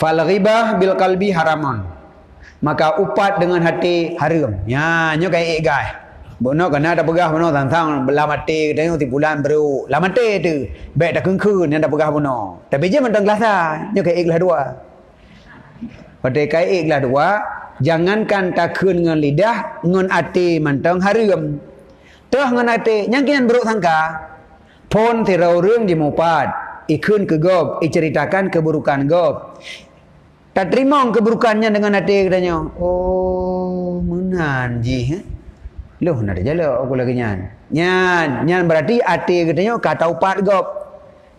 Fal ghibah bil qalbi haramun. Maka upat dengan hati haram. Ya, nyo kai guys. Bono kena ada pegah bono tang-tang belah mati tengok tipulan baru. Lah mati tu. Baik dah keun yang dah pegah bono. Tapi je mentang kelasa. Nyo kai ikhlas dua. Pada kai ikhlas dua, jangankan takun dengan lidah, dengan hati mentang haram. Tah dengan hati, yang kian buruk sangka. Pon tirauរឿងdi mupat. Ikun ke gob, iceritakan keburukan gob. Tak terima keburukannya dengan hati katanya. Oh, menan ji. Loh, nak ada jala aku lagi nyan. Nyan berarti hati katanya kata upat gob.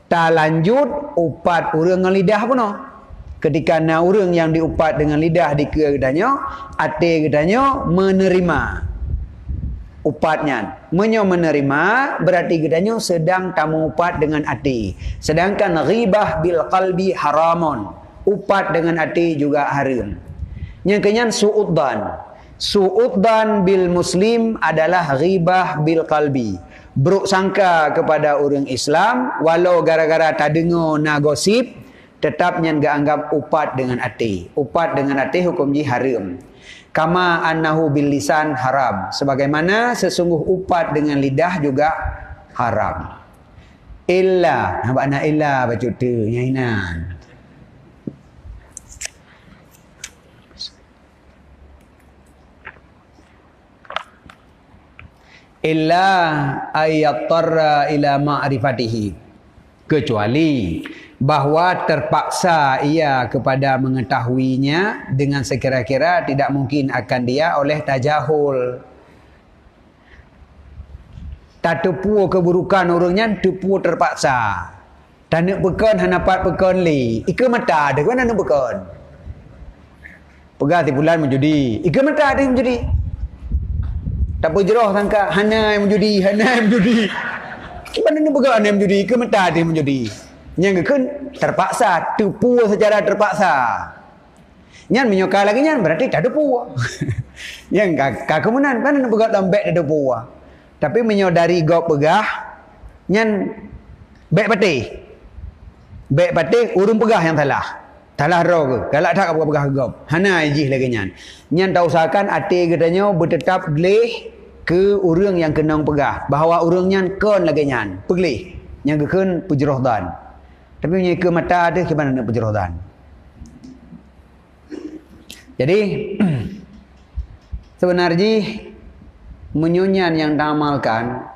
Tak lanjut upat urang dengan lidah pun no. Ketika na urang yang diupat dengan lidah dikira katanya, hati katanya menerima upatnya. Menyo menerima berarti katanya sedang tamu upat dengan hati. Sedangkan ghibah bil qalbi haramun. Upat dengan hati juga haram. Yang kenyan su'uddan. Su'uddan bil muslim adalah ghibah bil qalbi. Buruk sangka kepada orang Islam walau gara-gara tak dengar na gosip, tetap nyan gak anggap upat dengan hati. Upat dengan hati hukum ji haram. Kama annahu bil lisan haram. Sebagaimana sesungguh upat dengan lidah juga haram. Illa, nampak nak illa baca tu nyainan. Illa ayattarra ila ma'rifatihi, kecuali bahawa terpaksa ia kepada mengetahuinya dengan sekira-kira tidak mungkin akan dia oleh tajahul. Tak tepu keburukan orangnya, tepu terpaksa. Tak nak pekan, hanapat pekan li. Ika mata ada kan nak pekan. Pegang tipulan menjudi. Ika mata ada menjudi. Tak berjerah sangka hana yang menjudi, hana yang menjudi. Mana nak pegang hana yang menjudi, ika mata ada menjudi. Yang kan terpaksa, tepu secara terpaksa. Yang menyokal lagi yang berarti tak tepu. Yang kemudian kan nak pegang dalam beg tak tepu. Tapi menyodari gop pegah, yang beg patih. Beg patih urung pegah yang salah. Salah roh ke? Kalau tak apa pegah gop. Hana ijih lagi nyan. Nyan tak usahakan hati katanya bertetap gelih ke orang yang kenang pegah. Bahawa orang nyan kon lagi nyan. Pegelih. Yang kekun pujrohdan. Tapi punya ke mata ada ke mana nak pujrohdan. Jadi sebenarnya menyunyan yang diamalkan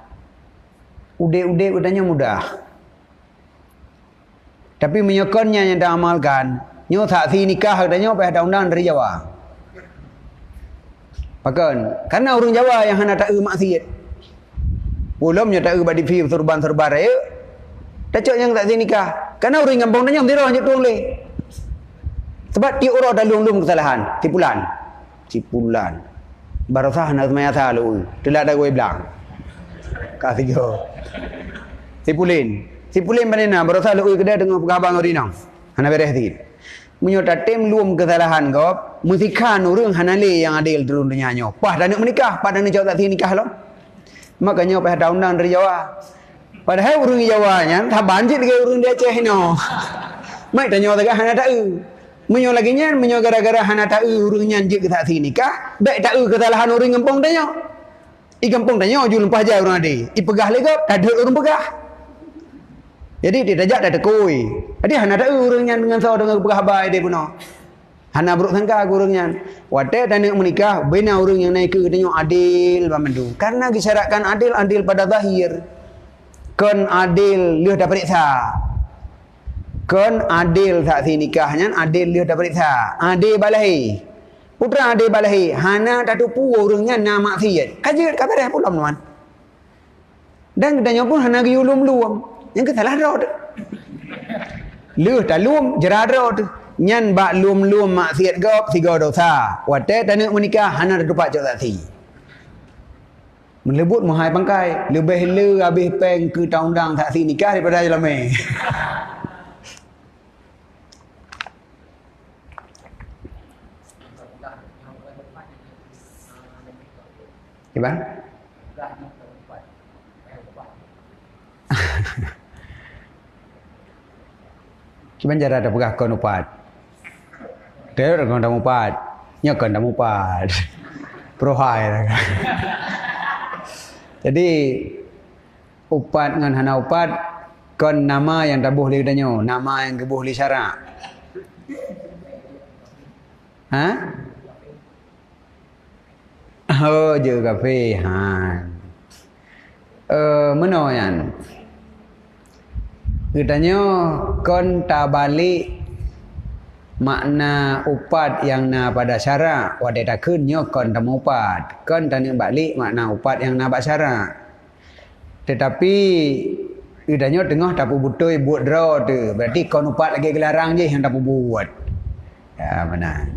ude-ude udahnya mudah. Tapi menyokonnya yang diamalkan nyo saksi nikah katanya payah ada undang dari Jawa. Pakan karena orang Jawa yang hana tak maksiat. Ulumnya tak badi fi serban-serban raya. Tak yang saksi nikah. Karena orang kampung tanya dirah je tuang le. Sebab ti orang dah lum-lum kesalahan, tipulan. Tipulan. Barasah nak maya sa lu. Telak dah gue bilang. Ka tiga. Tipulin. Tipulin panena barasah lu kedai dengan pegabang orinang. Hana beres sikit. Menyota tem luum kesalahan gop, musikan urang hanale yang adil turun nyanyo. Pah dah nak menikah, pah dah nak jawab tak nikah lo. Makanya pah dah undang dari Jawa. Padahal urang Jawa nya tak banjit ke urang di Aceh no. Mai tanya tak hana tak menyo lagi nya menyo gara-gara hana tak urang nya jik ke tak nikah, baik tak kesalahan urang kampung tanya. I kampung tanya ju lempah jauh urang ade. I pegah le gop, tak ada urang pegah. Jadi dia tajak dah tekui. Jadi hana tak urangnya dengan saw dengan pegah baik dia puno. Hana buruk sangka urangnya. Wate tak nak menikah, bina urang yang naik ke katanya adil pamandu. Karena disyaratkan adil pada zahir. Kon adil lihat dah periksa. Kon adil saksi nikahnya adil lihat dah periksa. Adil balahi. Putra adil balahi. Hana tak tupu urangnya na maksiat. Kaji kata dah pula teman. Dan katanya pun hana giulum-lum. Yang kesalah dah tu. Luh tak lum jerah dah tu. Nyan bak lum-lum maksiat gop tiga dosa. Wate tak nak menikah hana dapat cak saksi. Melebut mahai pangkai, lebih le habis peng ke taundang saksi nikah daripada jelame. Gimana? Gimana cara ada pegah kon upat? Dia kan dah mupat. Nya kan dah mupat. Prohai lah. Jadi upat dengan hana upat kon nama yang tabuh li danyo, nama yang kebuh li syarak. Ha? Oh, je kafe. Han. Meno yan. Katanya kon tak balik makna upat yang na pada syarak wadai takun nyo kon tak upat. Kon tak balik makna upat yang na pada syarak. Tetapi katanya tengah tak butuh buat draw tu. Berarti kon upat lagi gelarang je yang tak buat. Ya benar.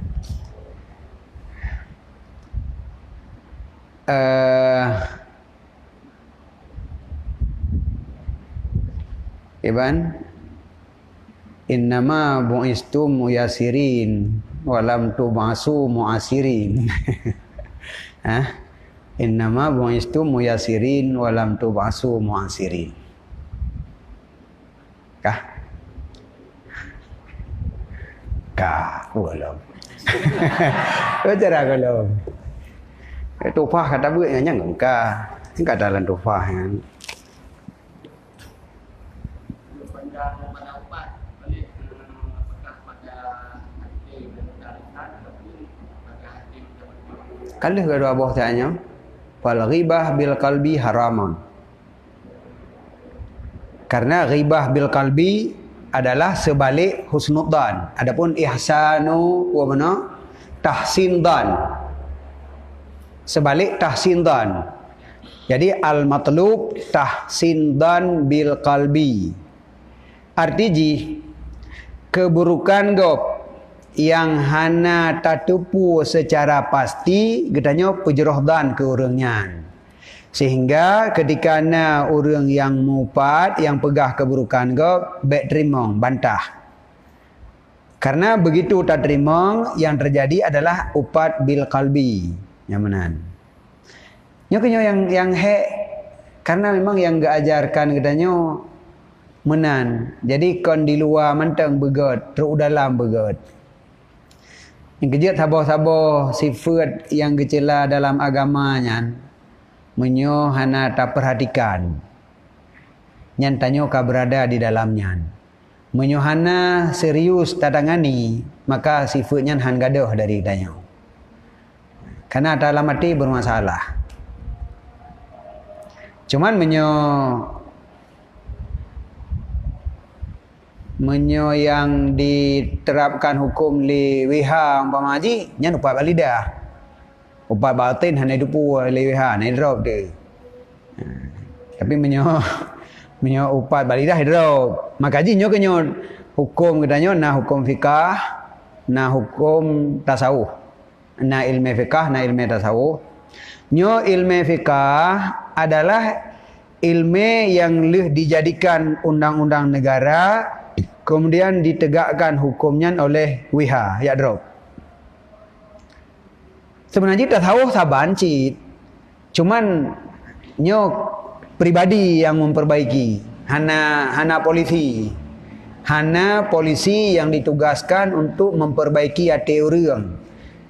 Iban innama bu'istum muyasirin walam tub'asu mu'asirin. Ha? Innama bu'istum muyasirin walam tub'asu mu'asirin. Kah? Kah, belum. Betul belum. Tufah kata buat yang enggak. Enggak dalam tufah kan. Kalau kedua buah tanya, fal ghibah bil qalbi haramun. Karena ghibah bil qalbi adalah sebalik husnudzan. Adapun ihsanu wa mana? Tahsin dzan. Sebalik tahsin dzan. Jadi al matlub tahsin dzan bil qalbi. Artinya keburukan gop yang hana tatupu secara pasti gedanya pejerohdan ke orangnya. Sehingga ketika na orang yang mupat yang pegah keburukan gop baik terima bantah. Karena begitu tak terima yang terjadi adalah upat bil qalbi. Yang menan. Nyokenyo yang he karena memang yang enggak ajarkan gedanya menan. Jadi kon di luar mentang begot, teruk dalam begot. Yang kejut sabar-sabar sifat yang kecela dalam agamanya menyo hana tak perhatikan. Nyan tanyo ka berada di dalamnya. Menyo hana serius tadangani, maka sifatnya han gadoh dari tanyo. Karena dalam hati bermasalah. Cuman menyo yang diterapkan hukum li wiha umpama haji nyan upat balidah. Upat batin hanya dupu li wiha naik drop dia. Tapi menyo upat balidah drop. Maka haji nyo kenyo hukum katanya na hukum fikah, na hukum tasawuf. Na ilmu fikah, na ilmu tasawuf. Nyo ilmu fikah adalah ilmu yang dijadikan undang-undang negara kemudian ditegakkan hukumnya oleh wiha ya drop. Sebenarnya tasawuf saban cit. Cuman nyo pribadi yang memperbaiki. Hana polisi. Hana polisi yang ditugaskan untuk memperbaiki hati orang.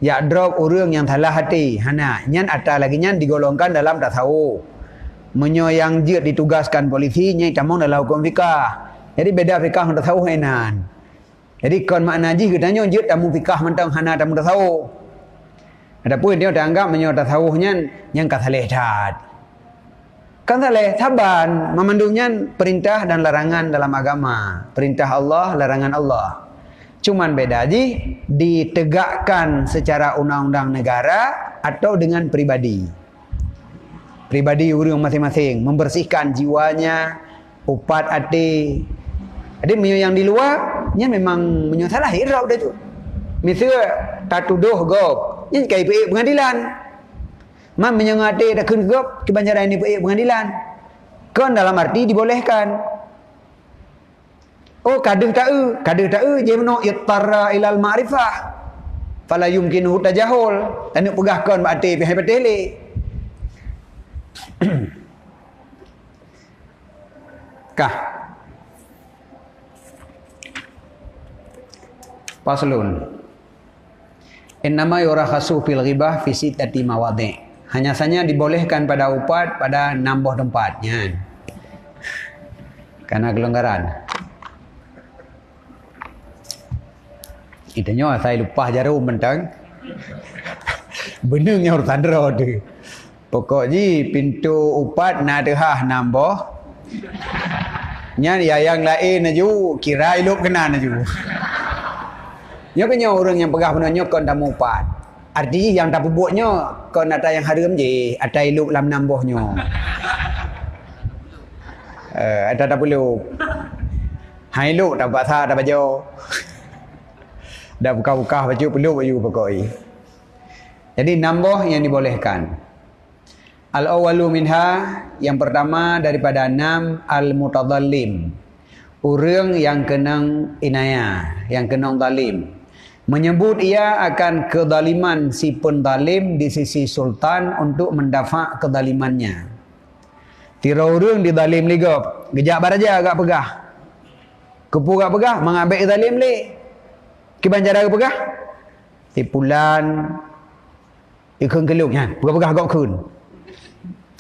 Ya drop orang yang salah hati. Hana nyan ada lagi nyan digolongkan dalam tasawuf. Menyo yang jid ditugaskan polisi nyai tamong dalam hukum fikah. Jadi beda fikah dengan tasawuf enan. Jadi kon makna ji katanya jid tamu fikah mentang hana tamu tasawuf. Adapun dia dianggap menyo tasawufnya yang kasaleh dah. Kan saleh saban memandungnya perintah dan larangan dalam agama. Perintah Allah, larangan Allah. Cuman beda ji ditegakkan secara undang-undang negara atau dengan pribadi. Pribadi orang masing-masing membersihkan jiwanya, upat hati. Jadi menyo yang di luar nya memang menyo salah hirau dah tu. Misal tak tuduh gop, nya kai pe pengadilan. Man menyo ngate dak keun gop kebanjaran ni pe pengadilan. Kon dalam arti dibolehkan. Oh kaduh tak je meno ittara ilal ma'rifah. Fala yumkinu tajahul. Tanu pegah kon bate pe petele. Kah Paslun Innama yurakhasu fil ghibah fi sittati mawadhi'. Hanya saja dibolehkan pada upat pada 6 buah tempatnya. Karena kelonggaran. Itanya saya lupa jarum mentang. Benarnya harus tandra tu. Pokoknya pintu upat nak dehah 6 buah. Nya yang lain aju kira elok kena aju. Nya kena orang yang pegah benarnya kon tamu upat. Artinya yang tak buatnya kon ada yang haram je, ada elok dalam 6 buahnya. Ada tak perlu. Hai elok tak buat sah tak baju. Dah buka-buka baju perlu baju pokoknya. Jadi 6 buah yang dibolehkan. Al-awwalu minha, yang pertama daripada 6, al-mutadhallim. Orang yang kenang inayah, yang kenang zalim. Menyebut ia akan kezaliman si penzalim di sisi sultan untuk mendafa kezalimannya. Tira orang dizalim ligap, gejak baraja agak pegah. Kepu agak pegah, mengambil zalim li. Kiban cara agak pegah? Tipulan ikun keluk nya, pegah-pegah agak kun.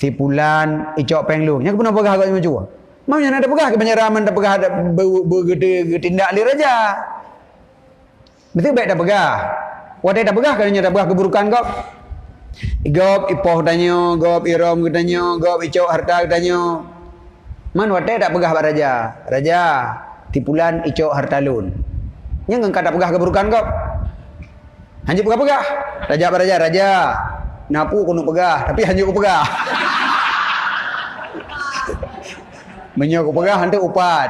Tipulan icok pengluk. Nya kena pegah agak macam. Mau nya ada pegah kiban cara aman tak pegah ada bertindak li raja. Betul baik dah pegah. Wadai dah pegah kerana dah pegah keburukan kau. Gop ipoh tanya, gop iram tanya, gop icok harta tanya. Man wadai dah pegah pak raja. Raja tipulan icok harta lun. Yang engkau dah pegah keburukan kau. Hanjuk pegah-pegah. Raja pak raja, raja. Napu kunu pegah, tapi hanjuk ku pegah. Menyok ku pegah hantu upat.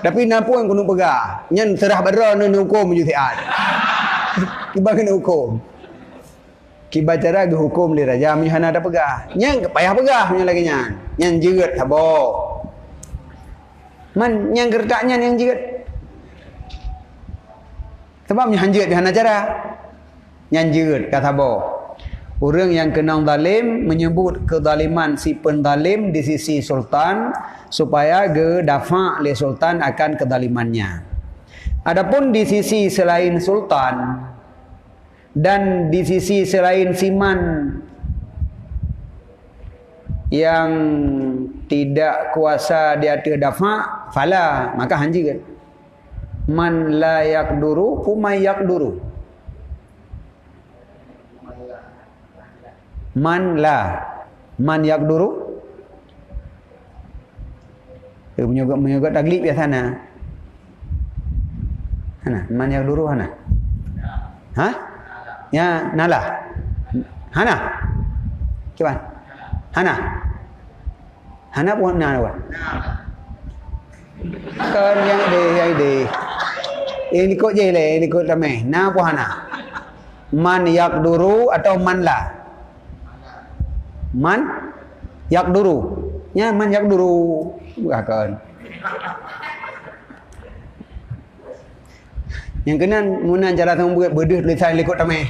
Tapi napu yang kena pegah. Nyan serah badra ni hukum jutiat. Kiba kena hukum. Kiba cara ke hukum li raja menyana ada pegah. Nyan payah pegah punya lagi nyan. Nyan jerit habo. Man nyan gertaknya yang jerit. Sebab nyan jerit hana cara. Nyan jerit kata habo. Orang yang kena zalim menyebut kezaliman si penzalim di sisi sultan supaya ge dafa oleh sultan akan kezalimannya. Adapun di sisi selain sultan dan di sisi selain siman yang tidak kuasa dia dafa, fala, maka hanji. Man la yaqduru fuma yaqduru. Man yaqduru. Menyugut taglib biasa na. Hana, man yaqduru hana. Ha? Ya, nala. Hana. Cuba. Hana. Hana pun na apa? Kan yang de. Ini kok je le, ini kok ramai. Na pun hana. Man yaqduru atau man la? Man yaqduru. Nya man yaqduru bukan. Yang kena munan cara tang berdeh tulisan lekot tamai.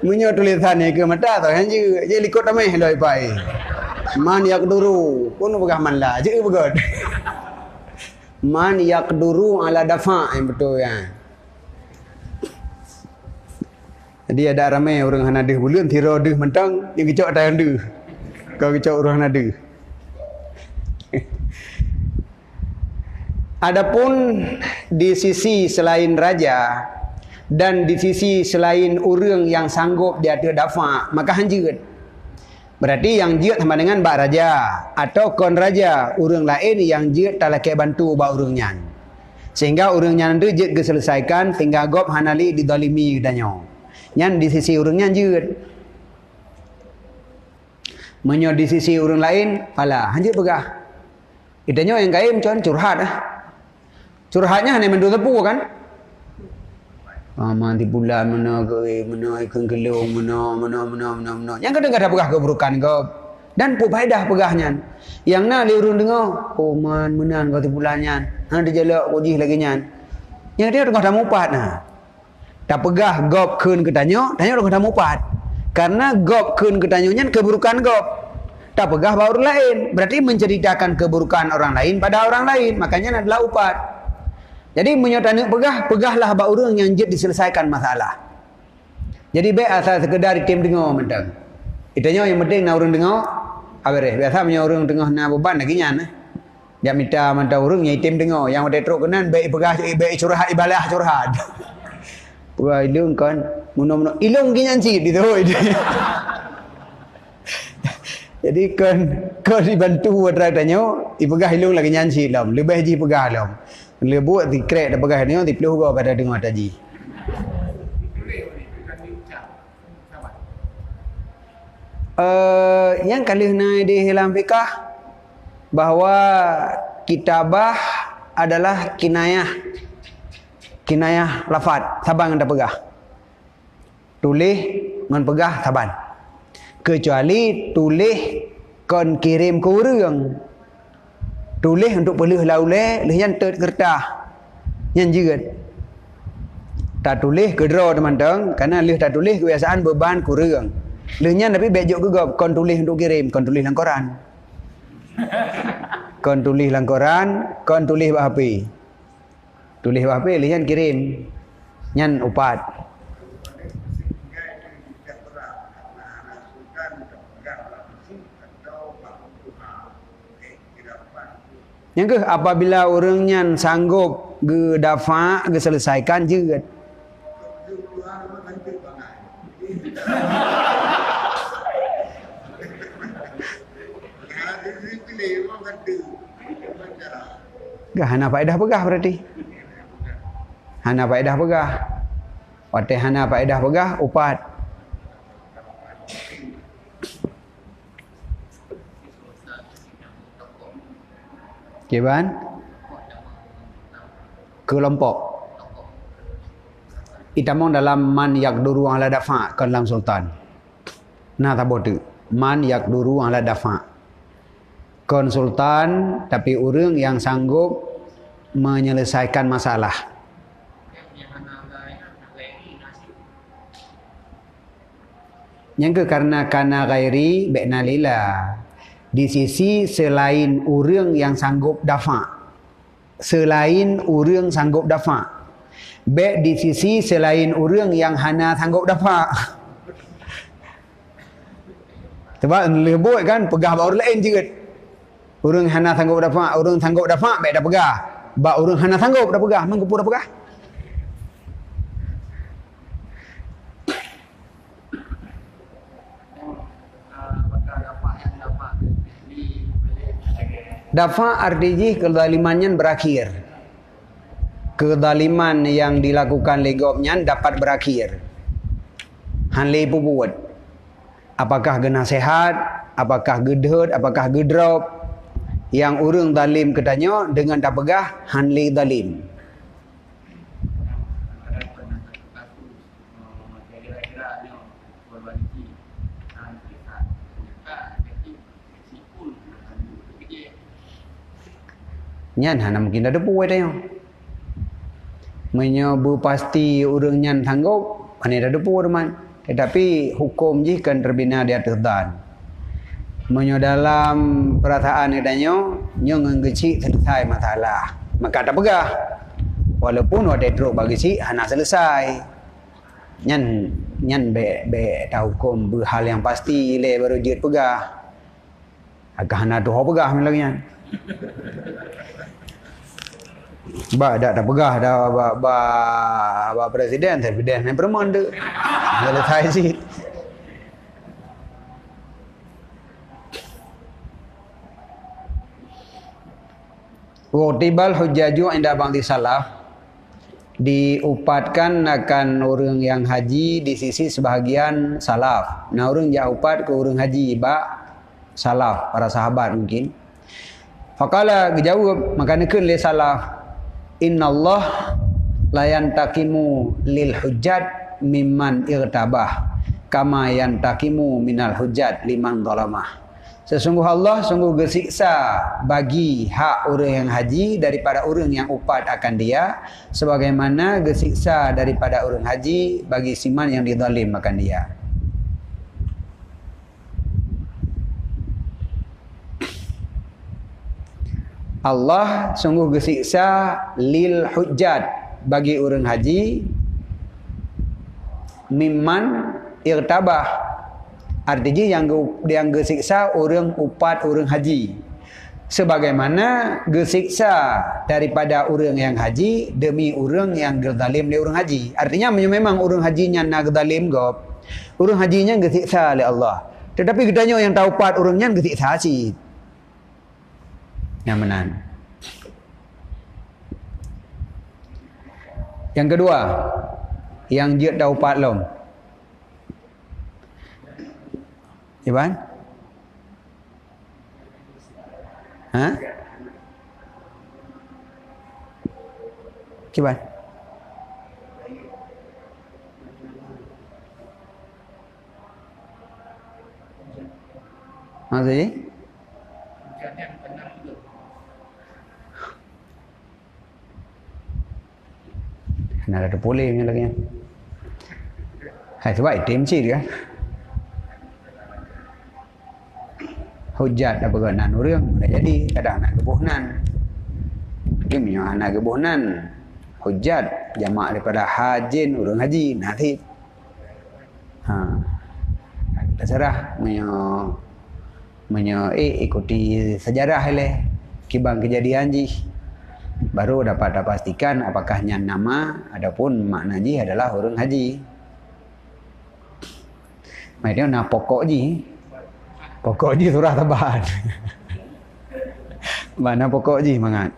Munyo tulisan ni ke mata tu hanji je lekot tamai loi pai. Man yaqduru pun bukan man la je begot. Man yaqduru ala dafa yang betul ya. Jadi ada ramai orang hana deh bulan tira deh mentang yang kecok tak ada. Kau kecok orang hana deh. Adapun di sisi selain raja dan di sisi selain orang yang sanggup dia ada dafa, maka hanjir. Berarti yang jihad sama dengan bak raja atau kon raja, orang lain yang jihad tak lakai bantu bak orangnya. Sehingga orangnya itu jihad diselesaikan tinggal gop hanali didolimi danyo. Yang di sisi orangnya hanjir. Menyo di sisi orang lain, pala hanjir pegah. Itanya yang kaim con curhat Curhatnya hanya mendu tepu kan? Mati pula mana ikan gelung mana. Yang kadang-kadang pegah keburukan kau. Dan pu faedah pegahnya. Yang na liurun dengar, oh man menan kau tipulanya. Hang dijelak kujih lagi nyan. Yang dia tengah dah mupat nah. Tak pegah gop keun ketanyo, tanya tengah dah mupat. Karena gop keun ketanyonya keburukan gop. Tak pegah bau orang lain. Berarti menceritakan keburukan orang lain pada orang lain. Makanya adalah upat. Jadi menyatakan pegahlah haba orang yang jet diselesaikan masalah. Jadi baik asal sekedar tim dengar mentang. Itanya yang penting nak orang dengar beres. Biasa punya orang tengah nak beban lagi nyan. Dia minta mantau orang yang tim dengar, yang ada teruk kenan baik pegah baik curhat ibalah curhat. Pegah ilung kan muno-muno ilung kinyan sikit gitu. Jadi kan dibantu tanya ipegah ilung lagi nyansi lam lebih ji pegah lam le buat di krek dah pegah ni di peluh gua pada dengar taji yang kali naik di dalam fikah bahawa kitabah adalah kinayah lafaz saban dah pegah tulis ngan pegah saban kecuali tulis kon kirim ke orang tulis untuk pelih lauleh lehnya tet kertas yang jerat tak tulis ke draw teman-teman karena leh tak tulis kebiasaan beban kurang lehnya tapi bejok ke kon tulis untuk kirim kon tulis dalam koran kon tulis dalam koran kon tulis bah HP tulis bah HP lehnya kirim nyan upat yang ke apabila orangnya sanggup ge dafa ge selesaikan juga. Gah hana faedah pegah berarti. Hana faedah pegah. Wate hana faedah pegah upat. Kiban kelompok itamong dalam man yakduru ala dafa kan dalam sultan nah tabotu man yakduru ala dafa kon sultan tapi orang yang sanggup menyelesaikan masalah yang ke karena ghairi ba'na lillah di sisi selain orang yang sanggup dafa selain orang sanggup dafa baik di sisi selain orang yang hana sanggup dafa sebab lebih kan pegah bak orang lain juga orang hana sanggup dafa orang sanggup dafa baik dah pegah bak orang hana sanggup dah pegah mengkupu dah pegah dafa artinya kezalimannya berakhir. Kezaliman yang dilakukan legopnya dapat berakhir. Hanlei buat. Apakah gena sehat, apakah gedhut, apakah gedrop. Yang urang zalim katanya dengan tak pegah hanlei zalim. Nyan hana mungkin ada puai dah. Menyobu pasti orang nyan sanggup, mana ada puai teman. Tetapi hukum je kan terbina di atas dan. Menyo dalam perasaan adanya, nyo ngengeci selesai masalah. Maka tak pegah. Walaupun ada teruk bagi si hana selesai. Nyan be tahu hukum berhal yang pasti le baru jid pegah. Agak hana tu pegah melangnya. Dak pegah dah ba presiden yang perempuan tu. Selesai sih. Waqtibal hujjaju inda ba'di salaf diupatkan akan orang yang haji di sisi sebahagian salaf. Nah orang yang upat ke orang haji salaf, para sahabat mungkin. Faqala dijawab maka nekeun le salaf innallah la yantakimu lil hujjat mimman irtabah kama yantakimu minal hujjat liman zalamah. Sesungguh Allah sungguh bersiksa bagi hak orang yang haji daripada orang yang upat akan dia sebagaimana bersiksa daripada orang haji bagi siman yang dizalim akan dia. Allah sungguh gesiksa lil hujjat bagi orang haji mimman irtabah, artinya yang gesiksa orang upat orang haji sebagaimana gesiksa daripada orang yang haji demi orang yang gerzalim oleh orang haji. Artinya memang orang hajinya nak gerzalim gop, orang hajinya gesiksa oleh Allah, tetapi gedanya yang tahu upat orangnya gesiksa sih yang menan. Yang kedua, yang dia tahu upat long. Iban? Ha? Kiban? Maksudnya? Nak ada boleh punya lagi. Hai sebab item ciri kan. Hujat apa kenan orang dah jadi kadang nak kebuhnan. Dia punya anak kebuhnan. Hujat jamak daripada hajin orang haji nasib. Kita serah ikuti sejarah le kibang kejadian ji. Baru dapat pastikan apakahnya nama adapun makna ji adalah orang haji. Maksudnya nak pokok ji surah tabahan. Mana pokok ji mangat.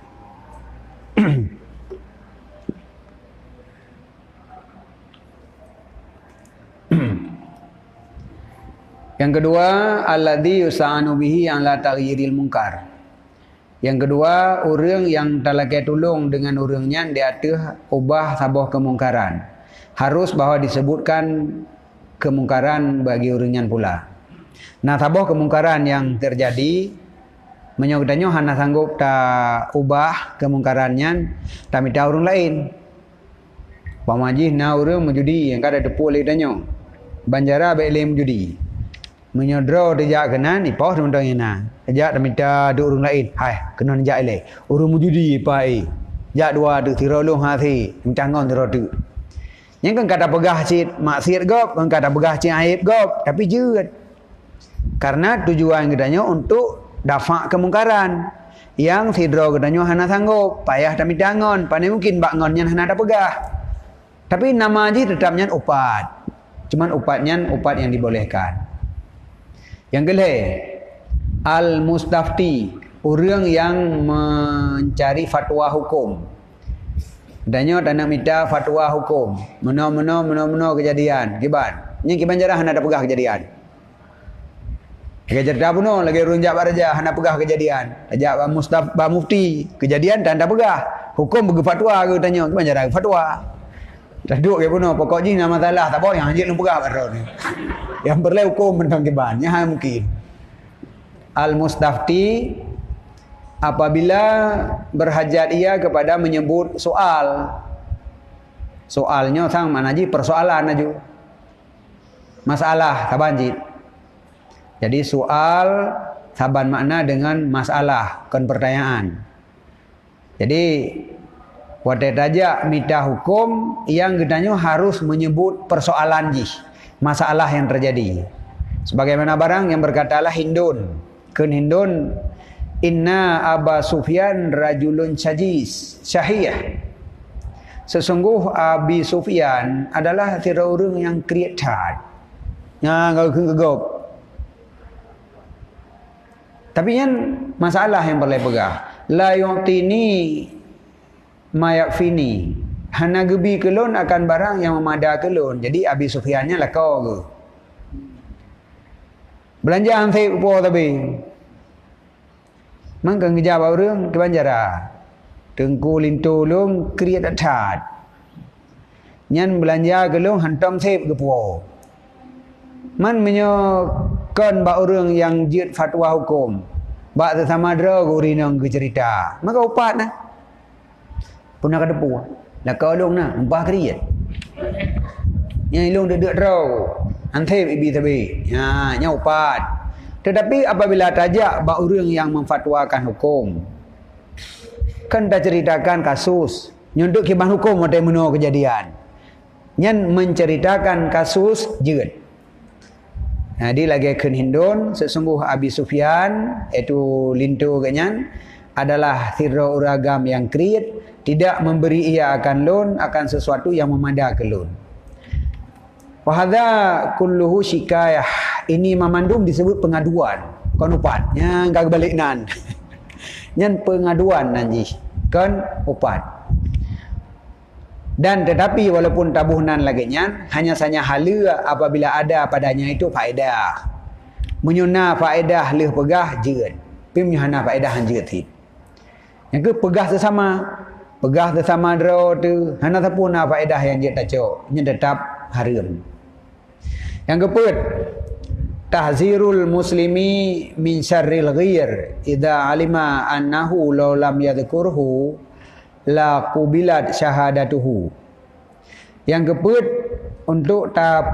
Yang kedua, alladzi yusa'anu bihi an la taghyiril munkar. Yang kedua, orang yang talakai tolong dengan orangnya di atas ubah sabah kemungkaran. Harus bahawa disebutkan kemungkaran bagi orangnya pula. Nah, sabah kemungkaran yang terjadi menyokotanya hana sanggup tak ubah kemungkarannya tak minta orang lain. Pamajih na orang menjudi yang kada depu oleh danyo. Banjara baik lem judi. Menyodro dijak kenan ipah teman-teman ina. Ajak dah minta duk orang lain. Hai, kena dijak le. Orang menjudi pai. Jak dua duk tirolong hati. Minta ngon tiro tu. Yang kan kata pegah cit maksiat gop, kan kata pegah cit aib gop, tapi jeut. Karena tujuan gedanya untuk dafa kemungkaran. Yang sidro gedanya hana sanggup, payah tak minta ngon, pandai mungkin bak ngonnya hana tak pegah. Tapi nama ji tetapnya upat. Cuman upatnya upat yang dibolehkan. Yang kedua, al-mustafti, orang yang mencari fatwa hukum. Danyo tak nak minta fatwa hukum. Meno kejadian. Kiban. Yang kiban jarah hana ada pegah kejadian. Kejardah puno lagi runjak baraja hana pegah kejadian. Ajak ba mufti kejadian tak ada pegah. Hukum bagi fatwa ke tanya kiban jarah fatwa. Dah duduk ke puno pokok ji nama masalah tak apa yang anjing lu pegah baru ni. Yang berle hukum tentang kiban nya mungkin. Al-mustafti apabila berhajat ia kepada menyebut soal. Soalnya sang mana ji persoalan aju. Masalah tabanjit. Jadi soal saban makna dengan masalah kan pertanyaan. Jadi wadah tajak minta hukum yang gedanya harus menyebut persoalan ji, masalah yang terjadi. Sebagaimana barang yang berkatalah Hindun, kun Hindun inna Aba Sufyan rajulun syahiyah. Sesungguh Abi Sufyan adalah orang yang kreatif. Yang gegop. Tapi yang masalah yang boleh pegah. La yu'tini ma yakfini. Hana gebi kelon akan barang yang memada kelon. Jadi Abi Sufyannya lah kau ke. Belanja hantai upo tapi. Mangkang kejap orang ke banjara. Tengku lintu long kriat atat. Nyan belanja kelon hantam sep ke puo. Man menyokon ba orang yang jid fatwa hukum. Ba sesama dra gurinang ke cerita. Maka upat nah. Pun nak ada puas. Lah kau long nah, umpah kriat. Yang ilung dedek draw. Antep ibi tabi. Ya, upat. Tetapi apabila tajak ba orang yang memfatwakan hukum. Kan dah ceritakan kasus nyunduk kiban hukum ada meno kejadian. Nyan menceritakan kasus jeut. Jadi lagi ken Hindun sesungguh Abi Sufyan iaitu lintu kenyan adalah tiro uragam yang kriit, tidak memberi ia akan lun akan sesuatu yang memada ke lun. Wa hadza kulluhu syikayah. Ini memandum disebut pengaduan. Kon upat nya gak balik nan. Nyan pengaduan nanji kan upat. Dan tetapi walaupun tabuhnan lagi nyan hanya saja hala apabila ada padanya itu faedah. Menyuna faedah leh pegah jeut. Pi menyana faedah han jeut hit. Yang ke pegah sesama dro tu hana tapuna faedah yang jeut taco nya tetap harum. Yang keempat, tahzirul muslimi min syarril ghair idza alima annahu law lam yadhkurhu la qubilat syahadatuhu. Yang keempat, untuk tak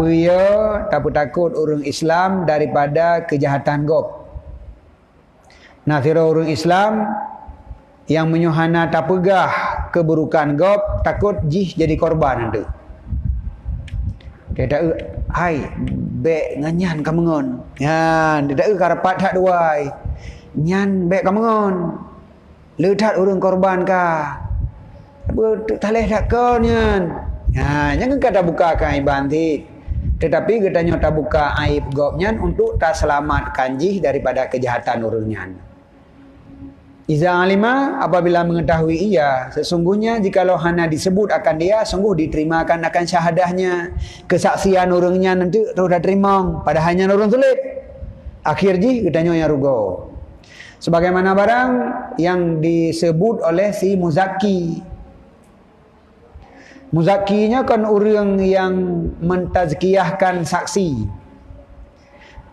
takut orang Islam daripada kejahatan gob. Nah, tira orang Islam yang menyuhana tak pegah keburukan gob takut jih jadi korban tu. Dia hai bek nganyan kamengon. Yan dia karapat hak duai. Nyan bek kamengon. Leutat urang korban ka. Apa taleh dak kau nyan. Ha nyan kata buka kan iban ti. Tetapi katanya tak buka aib gob nyan untuk tak selamatkan jih daripada kejahatan urang nyan. Iza alima apabila mengetahui ia sesungguhnya jikalau hana disebut akan dia sungguh diterimakan akan syahadahnya kesaksian orangnya nanti sudah terima pada hanya orang sulit akhir ji katanya yang rugo sebagaimana barang yang disebut oleh si Muzaki. Muzakinya kan orang yang mentazkiyahkan saksi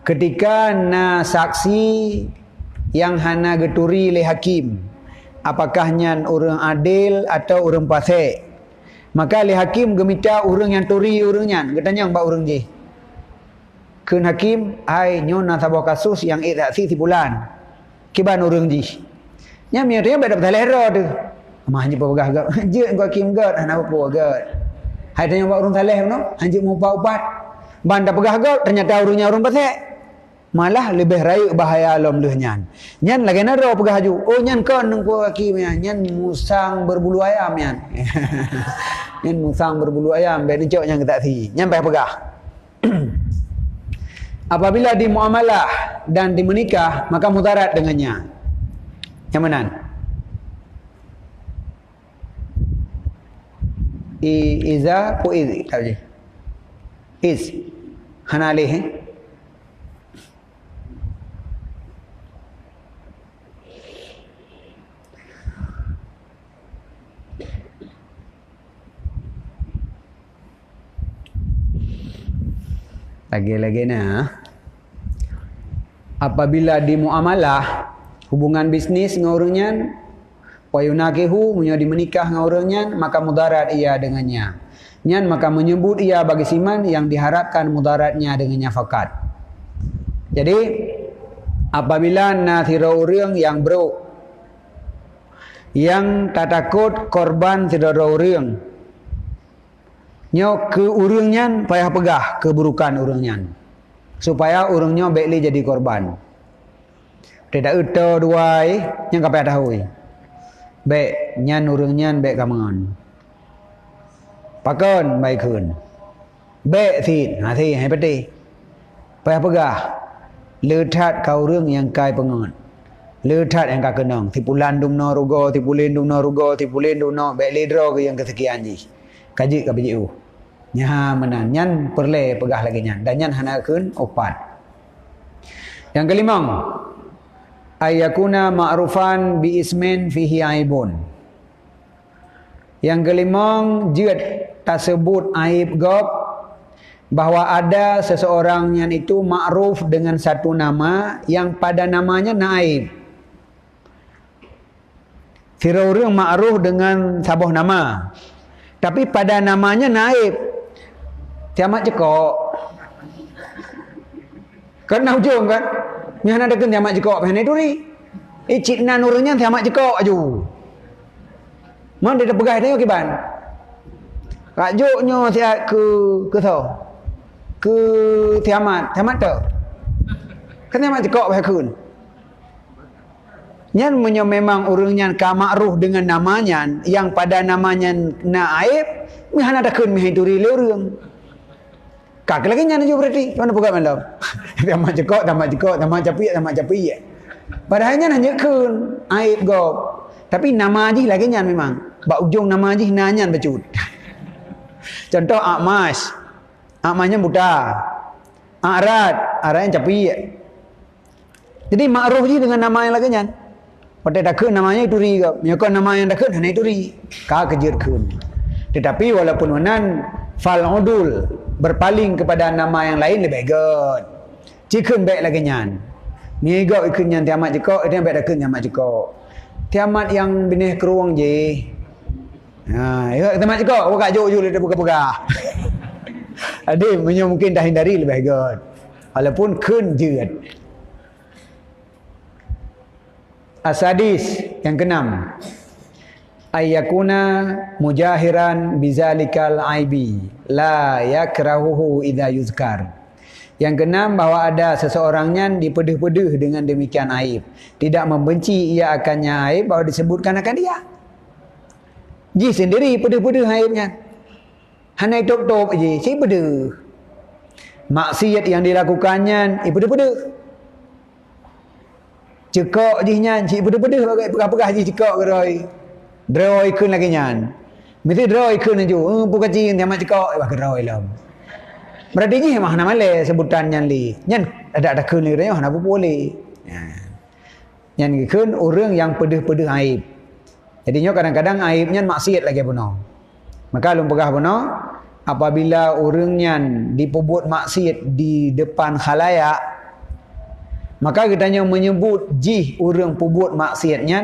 ketika na saksi yang hana geturi le hakim apakah nyan orang adil atau orang fasik maka le hakim gemita orang yang turi orang nyan getanya mbak orang je keun hakim ai nyona sabah kasus yang saksi si bulan kiban orang je nya miarnya beda talero tu mah hanya pegah gak je engko hakim gad hana apa gad hai tanya mbak orang taleh no hanje mau upat banda pegah gad ternyata orangnya orang fasik malah lebih rayu bahaya alam leh nyan. Nyan lagi naro pegah haju. Oh nyan kan nengko hakim nyan musang berbulu ayam nyan. Nyan musang berbulu ayam be dicok nyan tak si. Nyan pegah. Apabila di muamalah dan di menikah maka mudarat dengannya. Yang mana? Iza po iz tahu je. Iz hanaleh lagi-lagi nah apabila di muamalah hubungan bisnis ngorangnya wayunakihu menjadi menikah ngorangnya maka mudarat ia dengannya nyan maka menyebut ia bagi siman yang diharapkan mudaratnya dengannya fakat. Jadi apabila nathira orang yang bro yang tak takut korban tidak orang nyo ke urangnya payah pegah keburukan urangnya supaya urangnya baikli jadi korban. Tidak utuh duai yang kapaya tahu. Baik nyan urangnya baik kamangan. Pakon baik kun. Baik sin hati hai peti. Payah pegah. Letat kau urang yang kai pengon. Letat yang ka kenong tipulan dumno rugo tipulin dumno rugo tipulin dumno baikli dro ke yang kesekian ji. Kaji ka biju. Nya menan nyan perle pegah lagi nyan dan nyan hana keun opat. Yang kelima ayakuna ma'rufan bi ismin fihi aibun. Yang kelima jeut tersebut aib gob bahwa ada seseorang yang itu ma'ruf dengan satu nama yang pada namanya naib. Sira urang ma'ruf dengan sabuh nama tapi pada namanya naib. Tiamat jekok. Kan ujung kan? Nyana deken tiamat jekok, pengen duri. cik nan urangnya tiamat jekok aju. Mana dia dah pegang dia kiban. Rajuknya siap ke tau. Ke tiamat tu. Kan tiamat jekok bahaya kun. Nyan memang urangnya ka makruh dengan namanya yang pada namanya na aib, mihana takun mihituri le urang. Kak lagi nyan juga berarti mana pegang malam. Tamat capi. Padahalnya hanya kun aib gop. Tapi nama aji lagi nyan memang. Bak ujung nama aji nanyan becut. Contoh Akmas. Akmasnya buta. Aratnya capi. Jadi makruh je dengan nama yang lagi nyan. Pada dakun namanya ituri ke. Menyokong nama yang dakun hanya ituri. Ka kejer kun. Tetapi walaupun wanan fal udul berpaling kepada nama yang lain lebih baik. Cikun baik lagi nyan. Migau ikun nyan tiamat jekok, dia baik dakun tiamat jekok. Tiamat yang benih keruang je. Ya, tiamat jekok, buka jauh dia buka-buka. Ada mungkin dah hindari lebih baik. Walaupun kun jeut. Asadis yang keenam, ayyakuna mujahiran bizalikal aibi la yakrahuhu idza yuzkar. Yang keenam, bahawa ada seseorangnya dipedih-pedih dengan demikian aib, tidak membenci ia akannya aib bahawa disebutkan akan dia. Ji sendiri pedih-pedih aibnya. Hanai top-top je, si pedih. Maksiat yang dilakukannya pedih-pedih. Cekok jihnya, cik pedih-pedih bagai pegah-pegah je cekok ke roi. Droi kun lagi nyan. Mesti droi kun aju. Puka cing tiamat cekok ke roi lam. Berarti je mah nama le sebutan nyan li. Nyan ada kun li roi, apa boleh. Nyan kun orang yang pedih-pedih aib. Jadinya kadang-kadang aibnya maksiat lagi puno. Maka lum pegah puno, apabila orang nyan diperbuat maksiat di depan khalayak, maka kitanya menyebut jih orang perbuat maksiatnya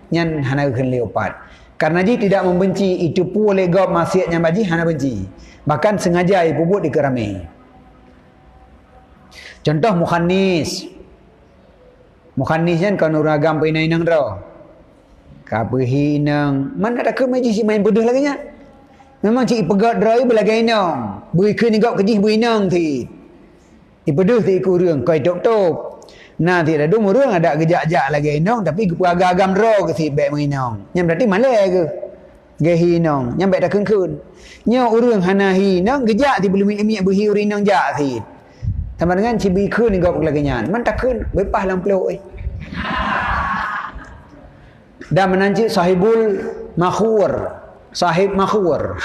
nyan hana keun leopat. Karena jih tidak membenci itu pun oleh gop maksiatnya baji hana benci. Bahkan sengaja ia perbuat di keramai. Contoh mukhannis. Mukhannis kan kan orang agam pinai nang ro. Kabehi nang mana ada ke majlis main bodoh lagi nya. Memang cik pegat drai belagai nang. Beri ke ni gop kejih beri nang ti. Ipeduh ti ku reung kai tok-tok. Nah tidak ada orang ada gejak-jak lagi inong tapi agam ro ke si baik menginong. Yang berarti malai ke. Gehi inong, yang baik dah kun. Nya urang hana hi nong gejak ti belum mi berhi urinong jak si. Sama dengan cibi kun ni gop lagi nyan. Man takun bepah lamplau oi. Dan menanci sahibul makhur. Sahib makhur.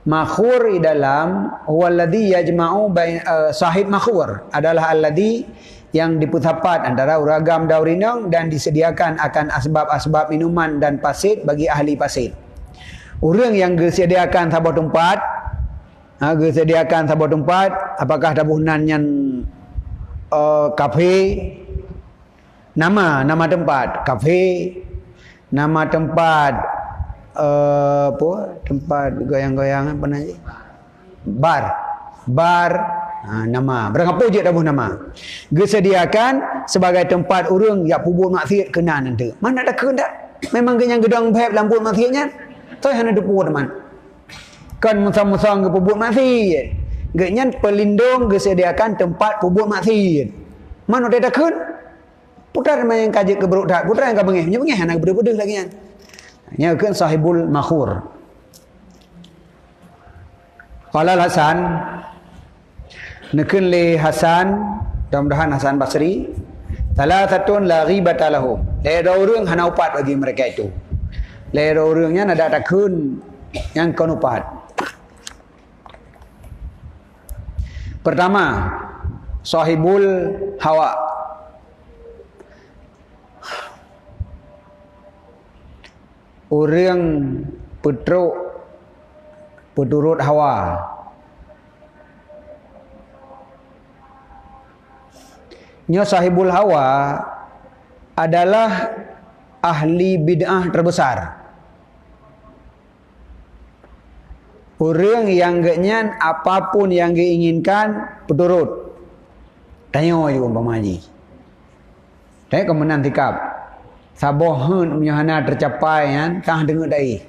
Makhur di dalam walladhi yajma'u sahib makhur adalah alladhi yang diputapat antara uragam daurinong dan disediakan akan asbab-asbab minuman dan pasit bagi ahli pasit. Orang yang disediakan sabuh tempat, disediakan sabuh tempat, apakah dabuhnan yang kafe, nama tempat kafe, nama tempat apa tempat goyang-goyang apa namanya, bar. Nama berapa je dabuh nama disediakan sebagai tempat orang yang pubut maksiat kena nanti. Mana ada kena memang kenyang gedang bab lamput maksiatnya toh hana depu teman kan musang-musang ke pubut maksiat genyan pelindung disediakan tempat pubut maksiat. Mana ada kun putar yang kaji ke berudat putar yang kabengih hana berdeh lagi nya kan sahibul makhur. Qala Hasan nekun li Hasan, mudah-mudahan Hasan Basri, salasatun la ghibata lahum. Lera orang hana upat bagi mereka itu. Lera orangnya ada takun yang kon upat. Pertama, sahibul hawa. Orang peturut hawa. Nya sahibul hawa adalah ahli bid'ah terbesar. Orang yang genyan apapun yang diinginkan peturut. Tanya juga umpama haji. Tanya kemenan tikap. Saboh hun punya hana tercapai kan, tah dengar dai.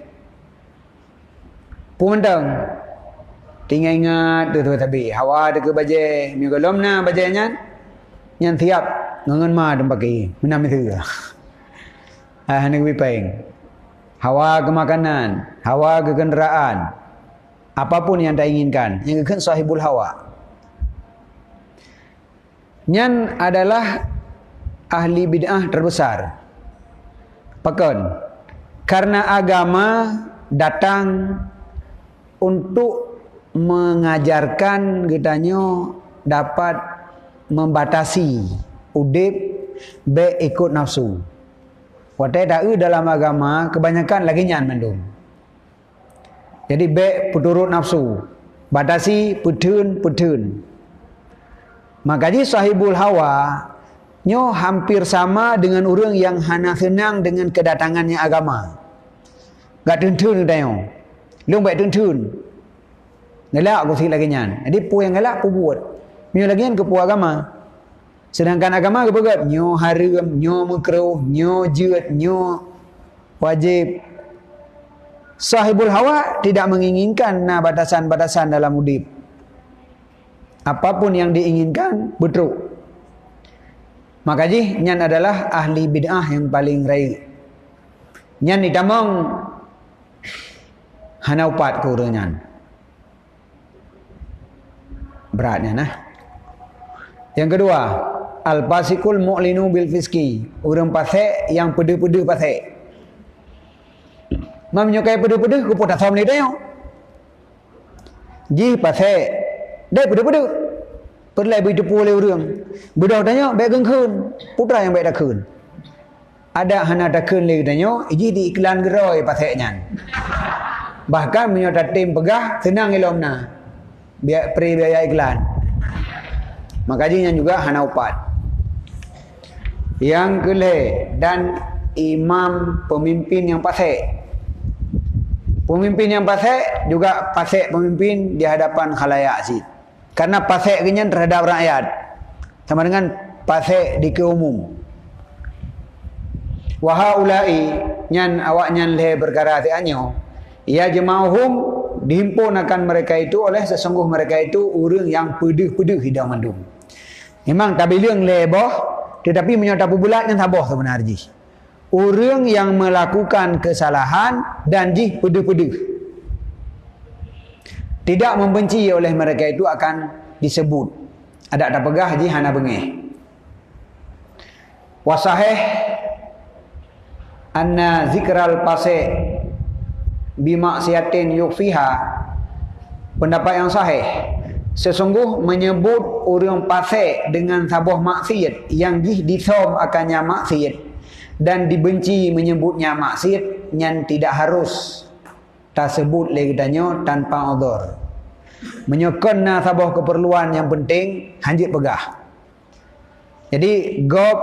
Pun mentang. Tinggal ingat tu tapi hawa de ke baje, mi golom na baje nyan siap ngangan ma dem pakai. Menam itu. Hana ke pipeng. Hawa ke makanan, hawa ke kenderaan. Apapun yang anda inginkan, yang kan sahibul hawa. Nyan adalah ahli bid'ah terbesar. Pakon. Karena agama datang untuk mengajarkan kitanya dapat membatasi udip be ikut nafsu. Watai tak dalam agama kebanyakan lagi nyan mendung. Jadi be puturut nafsu, batasi putun. Makanya sahibul hawa nyo hampir sama dengan orang yang hana senang dengan kedatangannya agama. Gak tuntun dayo. Long baik tuntun. Ngelak aku sikit lagi nyan. Jadi pu yang ngelak pu buat. Mio lagi nyan ke pu agama. Sedangkan agama ke begat nyo haram, nyo makruh, nyo jeut, nyo wajib. Sahibul hawa tidak menginginkan batasan-batasan dalam udip. Apapun yang diinginkan betul. Makanya nyan adalah ahli bid'ah yang paling rai. Nyan ditamong hana upat ke orang nyan. Beratnya nah. Yang kedua, al-fasikul mu'linu bil fiski. Orang pasek yang pede-pede pasek. Mam nyokai pede-pede ku tak som ni dah. Ji pasek. Dai pede-pede. Perlai berdepu oleh orang. Budak tanya, baik gengkun. Putra yang baik dah kun. Ada hana dah kun lagi tanya, iji di iklan geroi paseknya. Bahkan menyota tim pegah, senang ilom na. Biaya iklan. Makanya juga hana upat. Yang kelih, dan imam pemimpin yang pasek. Pemimpin yang pasek juga pasek pemimpin di hadapan khalayak sih. Karena pasek kenyan terhadap rakyat sama dengan pasek di keumum. Wahaulai nyan awak nyan le perkara tianyo. Ya jama'uhum dihimpun akan mereka itu oleh sesungguh mereka itu orang yang pedih-pedih hidang mandum. Memang tak bilang le boh, tetapi menyata bulat yang taboh sebenarnya. Orang yang melakukan kesalahan dan jih pedih-pedih. Tidak membenci oleh mereka itu akan disebut. Ada tak pegah haji hana bengih. Wasahih anna zikral pasik bimaksiatin yukfiha. Pendapat yang sahih. Sesungguh menyebut orang pasik dengan sabuh maksiat yang jih disom akannya maksiat dan dibenci menyebutnya maksiat yang tidak harus tersebut lagi tanya tanpa udhur. Menyokonna sabuh keperluan yang penting hanjit pegah. Jadi gop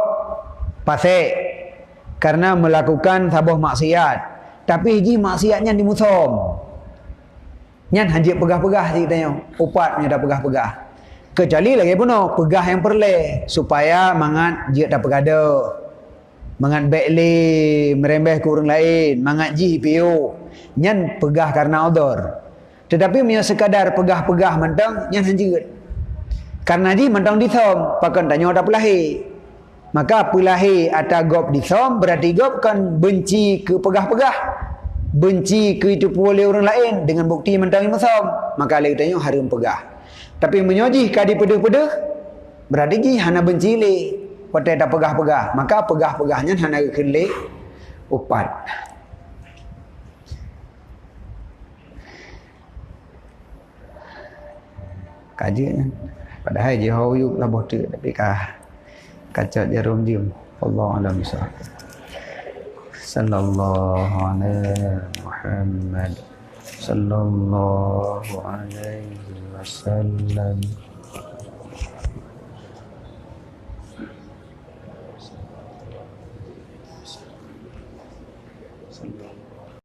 pasek karena melakukan sabuh maksiat, tapi hiji maksiatnya dimusom. Nyan hanjit pegah-pegah sih tanya. Upatnya dah pegah-pegah. Kecuali lagi pun pegah yang perle supaya mangat dia tak pegada. Mangat bekle merembeh ke orang lain, mangat ji pio. Nyan pegah karena odor. Tetapi punya sekadar pegah-pegah mentang nyan hanjit. Karena ji mentang disom, pakan tanya ada pelahi. Maka pelahi atau gop disom berarti gop kan benci ke pegah-pegah. Benci ke itu oleh orang lain dengan bukti mentang disom. Maka lagi tanya harum pegah. Tapi menyoji kadi pedeh-pedeh berarti ji hana benci le. Patai tak pegah-pegah. Maka pegah-pegahnya hana kele upat. Kajian padahal je hau yuk lah bodoh tapi kacat jarum jim. Allah alam bisa. Sallallahu alaihi Muhammad sallallahu alaihi wasallam.